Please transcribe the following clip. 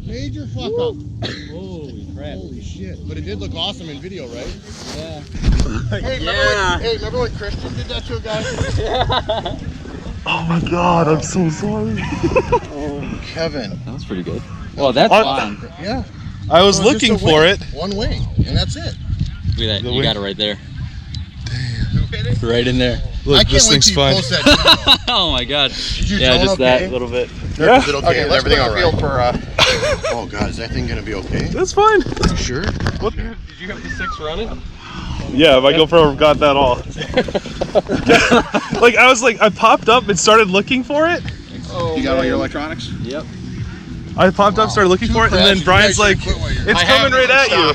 Major fuck up. Holy crap. Holy shit. But it did look awesome in video, right? Yeah. Hey, remember when Christian did that to a guy? Oh my god, I'm so sorry. Oh, Kevin. That was pretty good. Well, that's fine. Yeah. I was looking for it. One wing, and that's it. Look at that. You got it right there. Damn. Right in there. Look, this thing's fun. Oh my god. Did you yeah, just okay? that little bit. Yeah. Is it okay? Is everything all right? For, oh god, is that thing gonna be okay? That's fine. You sure? What? Did you have the 6 running? Yeah, my GoPro got that all. Like I popped up and started looking for it. Oh, you got all your electronics? Yep. I popped up, started looking for it, and then Brian's like, "It's coming right at you."